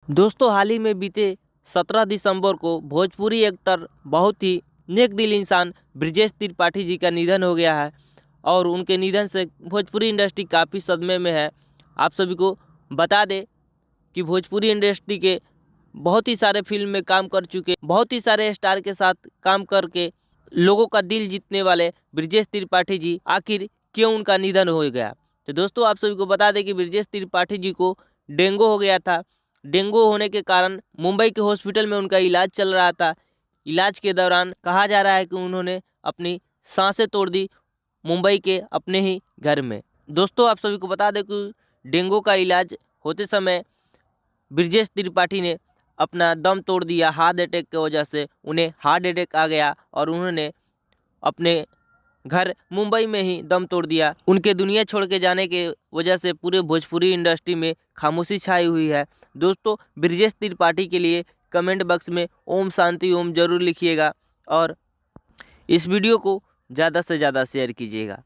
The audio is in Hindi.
दोस्तों हाल ही में बीते 17 दिसंबर को भोजपुरी एक्टर बहुत ही नेक दिल इंसान ब्रिजेश त्रिपाठी जी का निधन हो गया है और उनके निधन से भोजपुरी इंडस्ट्री काफ़ी सदमे में है। आप सभी को बता दें कि भोजपुरी इंडस्ट्री के बहुत ही सारे फिल्म में काम कर चुके, बहुत ही सारे स्टार के साथ काम करके लोगों का दिल जीतने वाले ब्रिजेश त्रिपाठी जी आखिर क्यों उनका निधन हो गया। तो दोस्तों आप सभी को बता दें कि ब्रिजेश त्रिपाठी जी को डेंगू हो गया था। डेंगू होने के कारण मुंबई के हॉस्पिटल में उनका इलाज चल रहा था। इलाज के दौरान कहा जा रहा है कि उन्होंने अपनी सांसें तोड़ दी मुंबई के अपने ही घर में। दोस्तों आप सभी को बता दें कि डेंगू का इलाज होते समय ब्रिजेश त्रिपाठी ने अपना दम तोड़ दिया। हार्ट अटैक की वजह से उन्हें हार्ट अटैक आ गया और उन्होंने अपने घर मुंबई में ही दम तोड़ दिया। उनके दुनिया छोड़ के जाने के वजह से पूरे भोजपुरी इंडस्ट्री में खामोशी छाई हुई है। दोस्तों ब्रिजेश त्रिपाठी के लिए कमेंट बॉक्स में ओम शांति ओम जरूर लिखिएगा और इस वीडियो को ज़्यादा से ज़्यादा शेयर कीजिएगा।